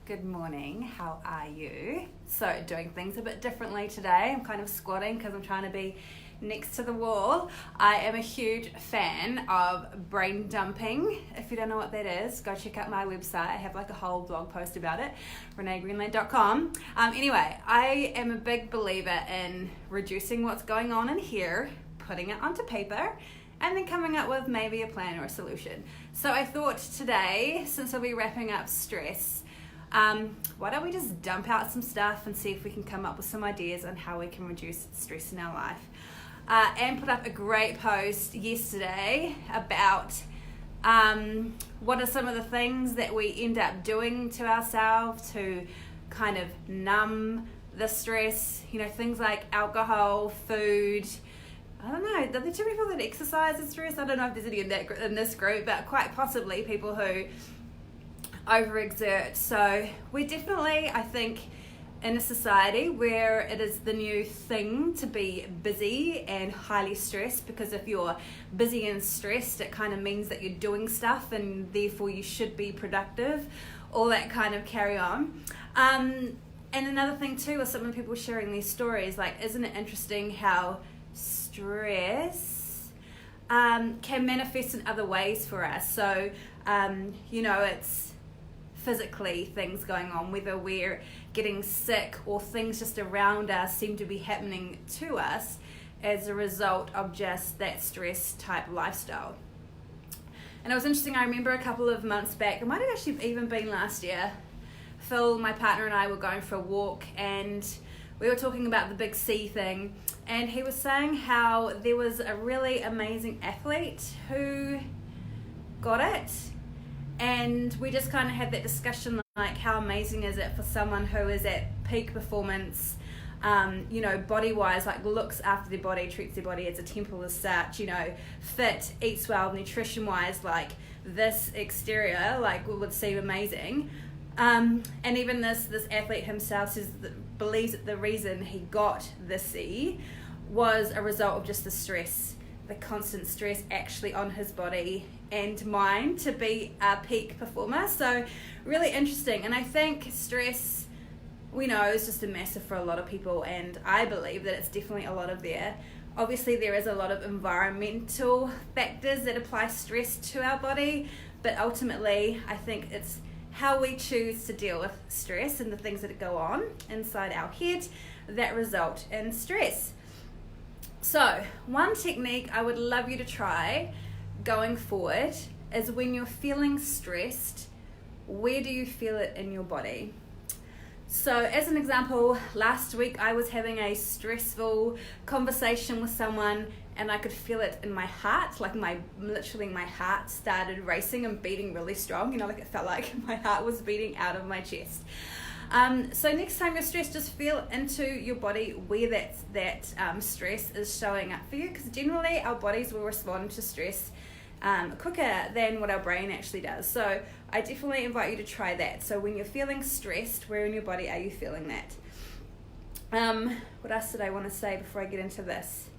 Good morning, how are you? So, doing things a bit differently today. I'm kind of squatting because I'm trying to be next to the wall. I am a huge fan of brain dumping. If you don't know what that is, go check out my website. I have like a whole blog post about it, reneegreenland.com. Anyway, I am a big believer in reducing what's going on in here, putting it onto paper, and then coming up with maybe a plan or a solution. So I thought today, since I'll be wrapping up stress, why don't we just dump out some stuff and see if we can come up with some ideas on how we can reduce stress in our life. Anne put up a great post yesterday about what are some of the things that we end up doing to ourselves to kind of numb the stress, things like alcohol, food. I don't know, are there two people that exercise and stress? I don't know if there's any in this group, but quite possibly people who overexert. So we're definitely, I think, in a society where it is the new thing to be busy and highly stressed, because if you're busy and stressed, it kind of means that you're doing stuff and therefore you should be productive, all that kind of carry on. And another thing too is some of the people sharing these stories, like, isn't it interesting how stress can manifest in other ways for us? So, it's physically things going on, whether we're getting sick or things just around us seem to be happening to us as a result of just that stress type lifestyle. And it was interesting, I remember a couple of months back, it might have actually even been last year, Phil, my partner, and I were going for a walk and we were talking about the big C thing, and he was saying how there was a really amazing athlete who got it. And we just kind of had that discussion, like, how amazing is it for someone who is at peak performance, body-wise, like looks after their body, treats their body as a temple as such, fit, eats well, nutrition-wise, like this exterior, like, would seem amazing. And even this athlete himself believes that the reason he got the C was a result of just the stress, the constant stress actually on his body and mind to be a peak performer. So really interesting. And I think stress, we know, is just a massive for a lot of people, and I believe that it's definitely a lot of there. Obviously there is a lot of environmental factors that apply stress to our body, but ultimately I think it's how we choose to deal with stress and the things that go on inside our head that result in stress. So, one technique I would love you to try going forward is when you're feeling stressed, where do you feel it in your body? So, as an example, last week I was having a stressful conversation with someone and I could feel it in my heart, like my heart started racing and beating really strong, like it felt like my heart was beating out of my chest. So next time you're stressed, just feel into your body where that stress is showing up for you, because generally our bodies will respond to stress quicker than what our brain actually does. So I definitely invite you to try that. So when you're feeling stressed, where in your body are you feeling that? What else did I want to say before I get into this?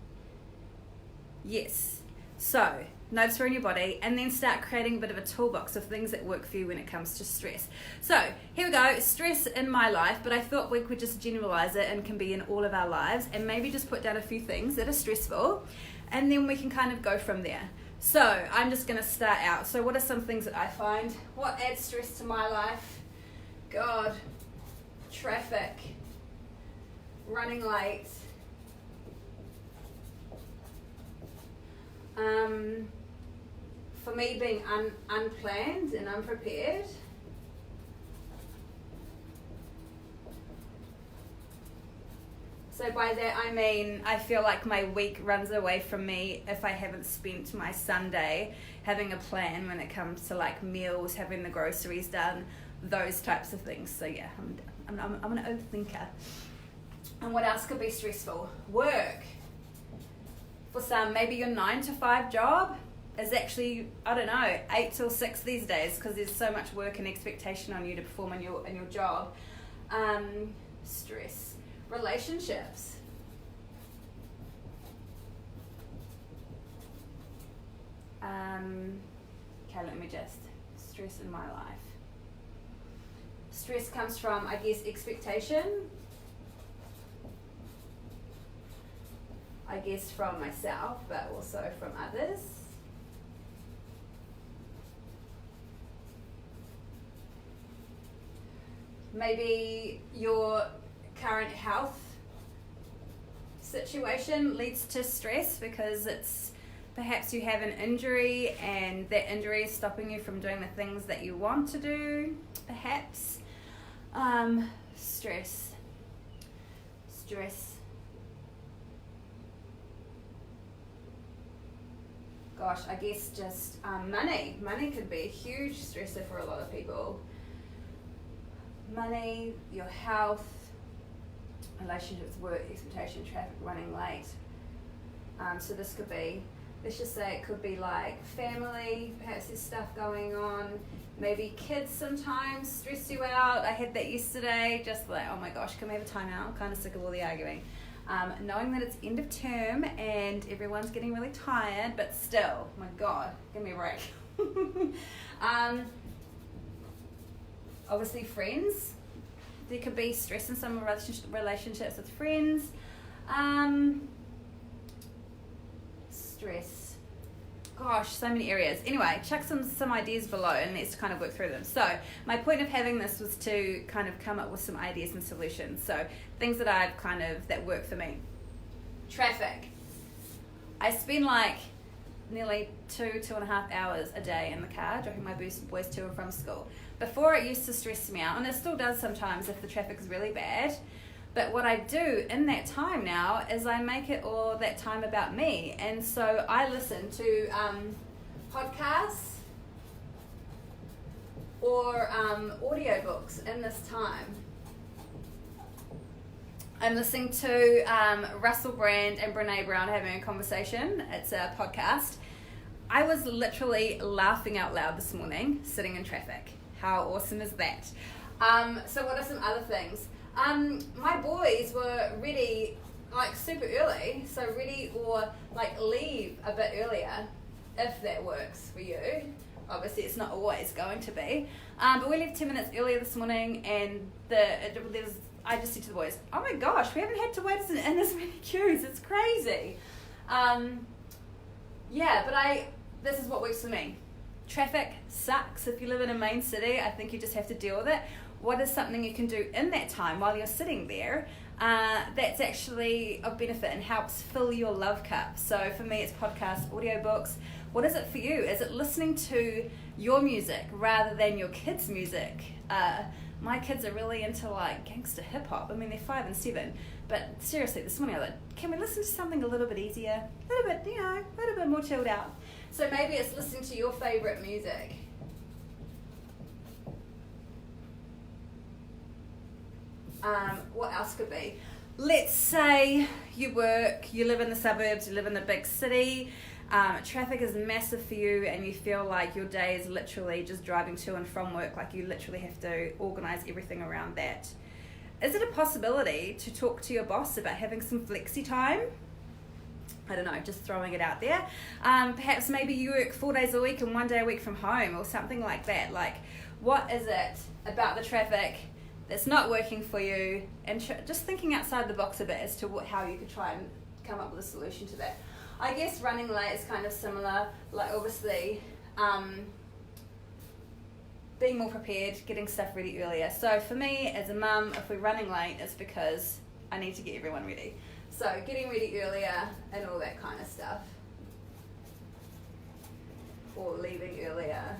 Yes. So notice where in your body, and then start creating a bit of a toolbox of things that work for you when it comes to stress. So here we go, stress in my life, but I thought we could just generalize it and can be in all of our lives, and maybe just put down a few things that are stressful, and then we can kind of go from there. So I'm just going to start out. So what are some things that I find? What adds stress to my life? God, traffic, running late, for me being unplanned and unprepared. So by that I mean I feel like my week runs away from me if I haven't spent my Sunday having a plan when it comes to like meals, having the groceries done, those types of things. So yeah, I'm an overthinker. And what else could be stressful? Work. For some, maybe your 9-to-5 job is actually, 8 till 6 these days, because there's so much work and expectation on you to perform in your job. Stress. Relationships. Okay, let me just stress in my life. stress comes from, I guess, expectation. I guess from myself, but also from others. Maybe your current health situation leads to stress because it's perhaps you have an injury and that injury is stopping you from doing the things that you want to do, perhaps. Stress. Gosh, I guess just money. Money could be a huge stressor for a lot of people. Money, your health, relationships, work, expectation, traffic, running late. So this could be, let's just say it could be like family, perhaps there's stuff going on. Maybe kids sometimes stress you out. I had that yesterday, just like, oh my gosh, can we have a timeout? I'm kind of sick of all the arguing. Knowing that it's end of term and everyone's getting really tired, but still, my God, give me a break. Obviously friends. There could be stress in some relationships with friends. Stress. Gosh, so many areas. Anyway, chuck some ideas below and let's kind of work through them. So my point of having this was to kind of come up with some ideas and solutions. So things that that work for me. Traffic. I spend like nearly 2.5 hours a day in the car driving my boys to and from school. Before it used to stress me out, and it still does sometimes if the traffic is really bad. But what I do in that time now is I make it all that time about me. And so I listen to podcasts or audiobooks in this time. I'm listening to Russell Brand and Brene Brown having a conversation. It's a podcast. I was literally laughing out loud this morning sitting in traffic. How awesome is that? So what are some other things? My boys were ready like super early, so ready or like leave a bit earlier if that works for you. Obviously it's not always going to be, but we left 10 minutes earlier this morning and I just said to the boys, oh my gosh, we haven't had to wait in this many queues, it's crazy. This is what works for me. Traffic sucks if you live in a main city. I think you just have to deal with it. What is something you can do in that time while you're sitting there that's actually of benefit and helps fill your love cup? So for me, it's podcasts, audiobooks. What is it for you? Is it listening to your music rather than your kids' music? My kids are really into like gangster hip hop. I mean, they're 5 and 7. But seriously, this morning I was like, can we listen to something a little bit easier? A little bit more chilled out. So maybe it's listening to your favorite music. What else could be? Let's say you live in the suburbs, you live in the big city, traffic is massive for you and you feel like your day is literally just driving to and from work, like you literally have to organise everything around that. Is it a possibility to talk to your boss about having some flexi time? I don't know, just throwing it out there. Perhaps maybe you work 4 days a week and 1 day a week from home or something like that. Like, what is it about the traffic that's not working for you? And just thinking outside the box a bit as to how you could try and come up with a solution to that. I guess running late is kind of similar, like obviously being more prepared, getting stuff ready earlier. So for me as a mum, if we're running late, it's because I need to get everyone ready. So getting ready earlier and all that kind of stuff. Or leaving earlier.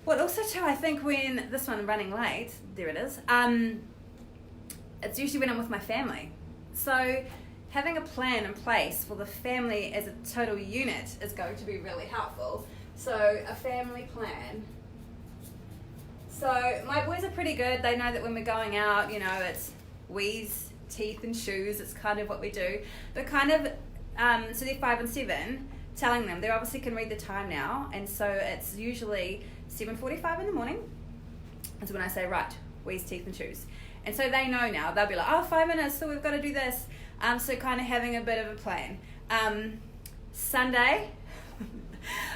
Well, also too, I think when this one running late, there it is, it's usually when I'm with my family. So having a plan in place for the family as a total unit is going to be really helpful. So a family plan. So my boys are pretty good. They know that when we're going out, it's wheeze, teeth and shoes. It's kind of what we do. But kind of, so they're 5 and 7, telling them, they obviously can read the time now. And so it's usually 7:45 in the morning is when I say, right, wheeze, teeth and shoes. And so they know now. They'll be like, 5 minutes, so we've got to do this. So kind of having a bit of a plan. Sunday,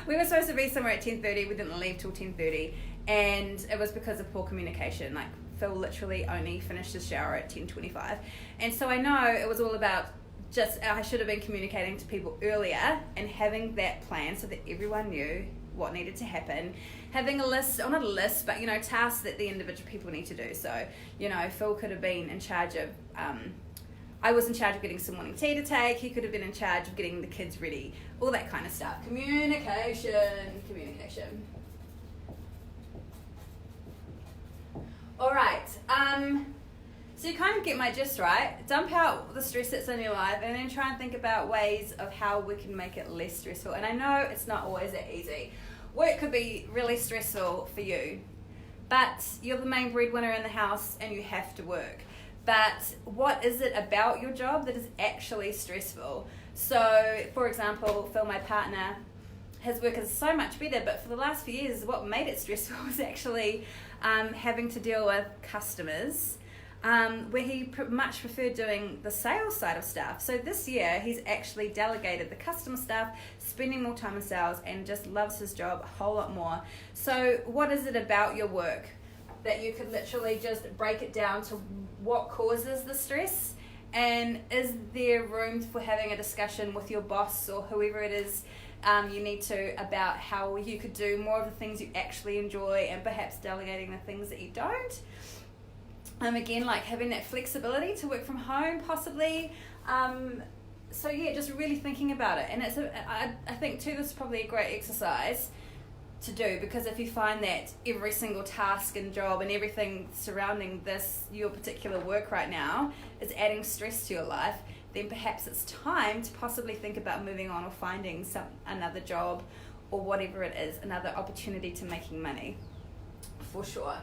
We were supposed to be somewhere at 10:30. We didn't leave till 10:30, and it was because of poor communication. Like Phil literally only finished his shower at 10:25, and so I know it was all about just I should have been communicating to people earlier and having that plan so that everyone knew what needed to happen, having a list, or not a list, but tasks that the individual people need to do. So Phil could have been in charge of I was in charge of getting some morning tea to take. He could have been in charge of getting the kids ready, all that kind of stuff. Communication. All right. So you kind of get my gist, right? Dump out the stress that's in your life and then try and think about ways of how we can make it less stressful. And I know it's not always that easy. Work could be really stressful for you, but you're the main breadwinner in the house and you have to work. But what is it about your job that is actually stressful? So, for example, Phil, my partner, his work is so much better, but for the last few years, what made it stressful was actually having to deal with customers, where he much preferred doing the sales side of stuff. So this year, he's actually delegated the customer stuff, spending more time in sales, and just loves his job a whole lot more. So what is it about your work that you could literally just break it down to what causes the stress? And is there room for having a discussion with your boss or whoever it is you need to about how you could do more of the things you actually enjoy and perhaps delegating the things that you don't? Again, like having that flexibility to work from home possibly. So yeah, just really thinking about it. And I think too, this is probably a great exercise to do, because if you find that every single task and job and everything surrounding your particular work right now is adding stress to your life, then perhaps it's time to possibly think about moving on or finding another job or whatever it is, another opportunity to making money, for sure.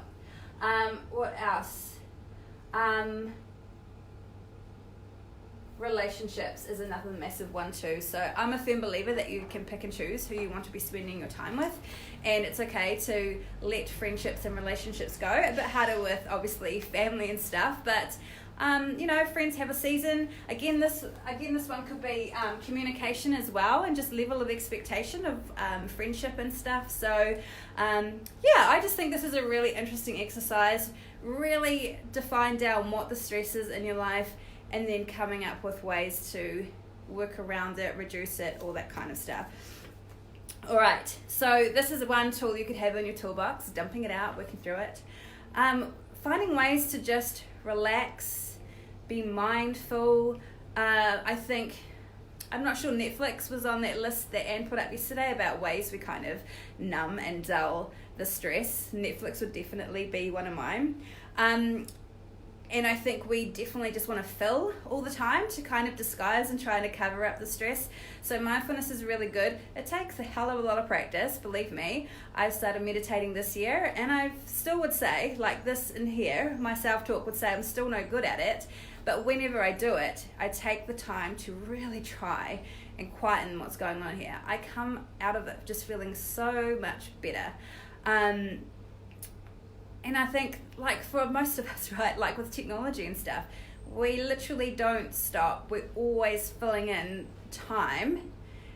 What else? Relationships is another massive one too. So I'm a firm believer that you can pick and choose who you want to be spending your time with, and it's okay to let friendships and relationships go. A bit harder with obviously family and stuff, but friends have a season. Again, this one could be communication as well, and just level of expectation of friendship and stuff. So I just think this is a really interesting exercise. Really define down what the stress is in your life, and then coming up with ways to work around it, reduce it, all that kind of stuff. All right, so this is one tool you could have in your toolbox, dumping it out, working through it. Finding ways to just relax, be mindful. I'm not sure Netflix was on that list that Anne put up yesterday about ways we kind of numb and dull the stress. Netflix would definitely be one of mine. And I think we definitely just want to fill all the time to kind of disguise and try to cover up the stress. So mindfulness is really good. It takes a hell of a lot of practice, believe me. I started meditating this year, and I still would say, like this in here, my self-talk would say I'm still no good at it. But whenever I do it, I take the time to really try and quieten what's going on here. I come out of it just feeling so much better. And I think, like, for most of us, right, like with technology and stuff, we literally don't stop. We're always filling in time.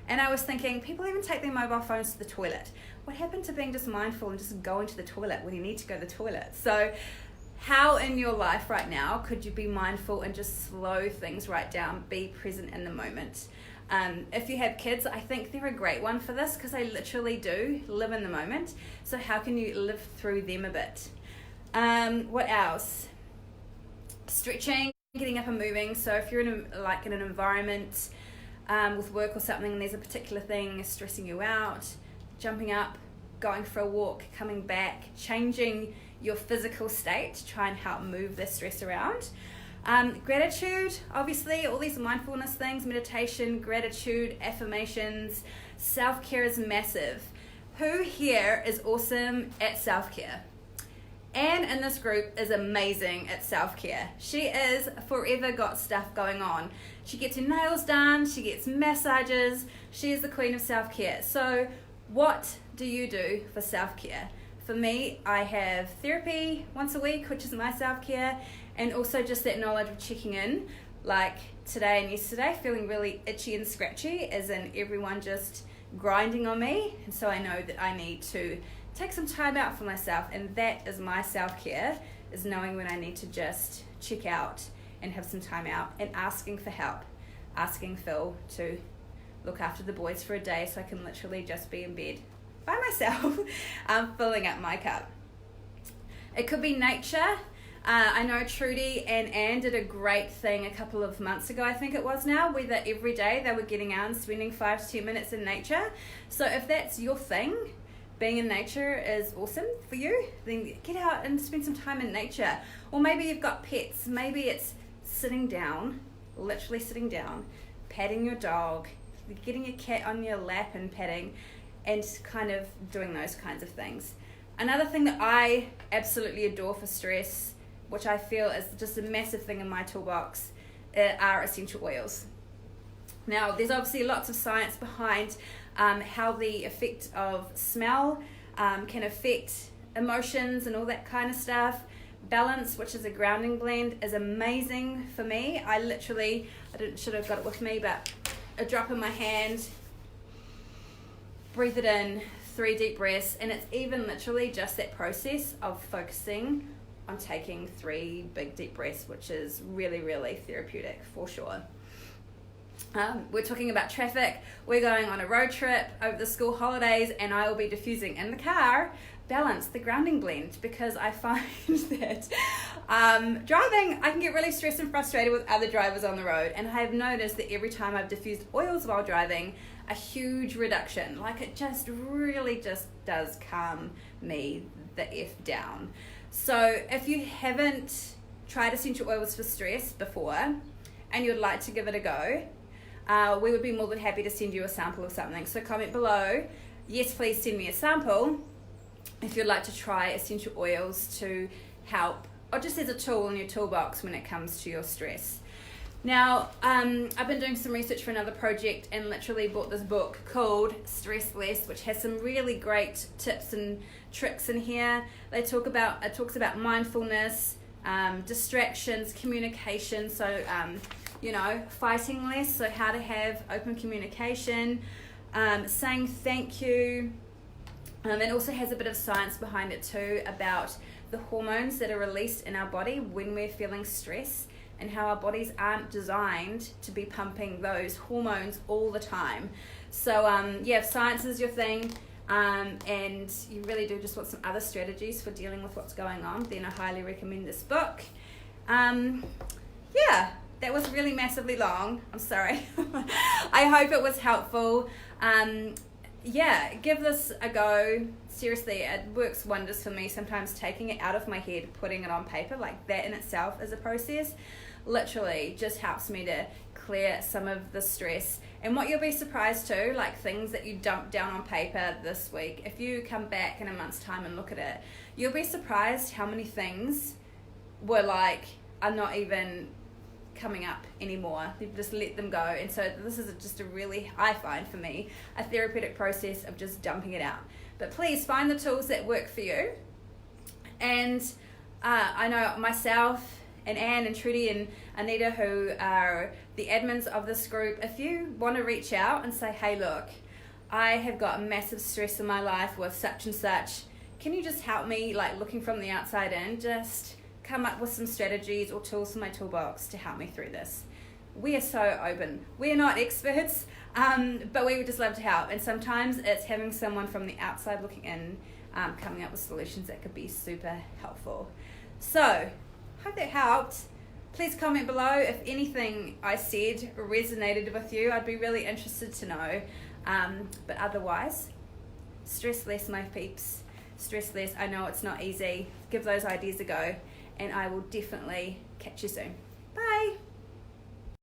And I was thinking, people even take their mobile phones to the toilet. What happened to being just mindful and just going to the toilet when you need to go to the toilet? So how in your life right now could you be mindful and just slow things right down, be present in the moment? If you have kids, I think they're a great one for this, because they literally do live in the moment. So how can you live through them a bit? What else? Stretching, getting up and moving. So if you're in an environment with work or something, and there's a particular thing stressing you out, jumping up, going for a walk, coming back, changing your physical state to try and help move the stress around. Gratitude, obviously, all these mindfulness things, meditation, gratitude, affirmations. Self-care is massive. Who here is awesome at self-care? Anne in this group is amazing at self-care. She is forever got stuff going on. She gets her nails done, she gets massages, she is the queen of self-care. So what do you do for self-care? For me, I have therapy once a week, which is my self-care, and also just that knowledge of checking in, like today and yesterday, feeling really itchy and scratchy, as in everyone just grinding on me, and so I know that I need to take some time out for myself, and that is my self-care, is knowing when I need to just check out and have some time out, and asking for help, asking Phil to look after the boys for a day so I can literally just be in bed by myself, filling up my cup. It could be nature. I know Trudy and Anne did a great thing a couple of months ago, I think it was now, where that every day they were getting out and spending 5 to 10 minutes in nature. So if that's your thing, being in nature is awesome for you, then get out and spend some time in nature. Or maybe you've got pets. Maybe it's sitting down, literally sitting down, patting your dog, getting your cat on your lap and patting, and kind of doing those kinds of things. Another thing that I absolutely adore for stress, which I feel is just a massive thing in my toolbox, are essential oils. Now, there's obviously lots of science behind how the effect of smell can affect emotions and all that kind of stuff. Balance, which is a grounding blend, is amazing for me. I should have got it with me, but a drop in my hand, breathe it in, 3 deep breaths, and it's even literally just that process of focusing on taking 3 big deep breaths, which is really, really therapeutic for sure. We're talking about traffic. We're going on a road trip over the school holidays, and I will be diffusing in the car Balance, the grounding blend, because I find that driving, I can get really stressed and frustrated with other drivers on the road, and I have noticed that every time I've diffused oils while driving, a huge reduction. Like, it just really just does calm me the F down. So if you haven't tried essential oils for stress before and you'd like to give it a go, we would be more than happy to send you a sample of something. So comment below, yes, please send me a sample if you'd like to try essential oils to help, or just as a tool in your toolbox when it comes to your stress. Now, I've been doing some research for another project and literally bought this book called Stress Less, which has some really great tips and tricks in here. It talks about mindfulness, distractions, communication, so fighting less, so how to have open communication, saying thank you. It also has a bit of science behind it too, about the hormones that are released in our body when we're feeling stress, and how our bodies aren't designed to be pumping those hormones all the time. So if science is your thing, and you really do just want some other strategies for dealing with what's going on, then I highly recommend this book. That was really massively long. I'm sorry. I hope it was helpful. Give this a go. Seriously, it works wonders for me. Sometimes taking it out of my head, putting it on paper, like that in itself is a process, literally just helps me to clear some of the stress. And what you'll be surprised too, like things that you dumped down on paper this week, if you come back in a month's time and look at it, you'll be surprised how many things are not even coming up anymore. You've just let them go. And so this is just a really, I find for me, a therapeutic process of just dumping it out. But please find the tools that work for you. And I know myself and Anne and Trudy and Anita, who are the admins of this group, if you want to reach out and say, hey, look, I have got massive stress in my life with such and such, can you just help me, like looking from the outside in, just come up with some strategies or tools in my toolbox to help me through this. We are so open. We are not experts, but we would just love to help. And sometimes it's having someone from the outside looking in, coming up with solutions that could be super helpful. So, hope that helped. Please comment below if anything I said resonated with you. I'd be really interested to know. But otherwise, stress less, my peeps. Stress less. I know it's not easy. Give those ideas a go. And I will definitely catch you soon.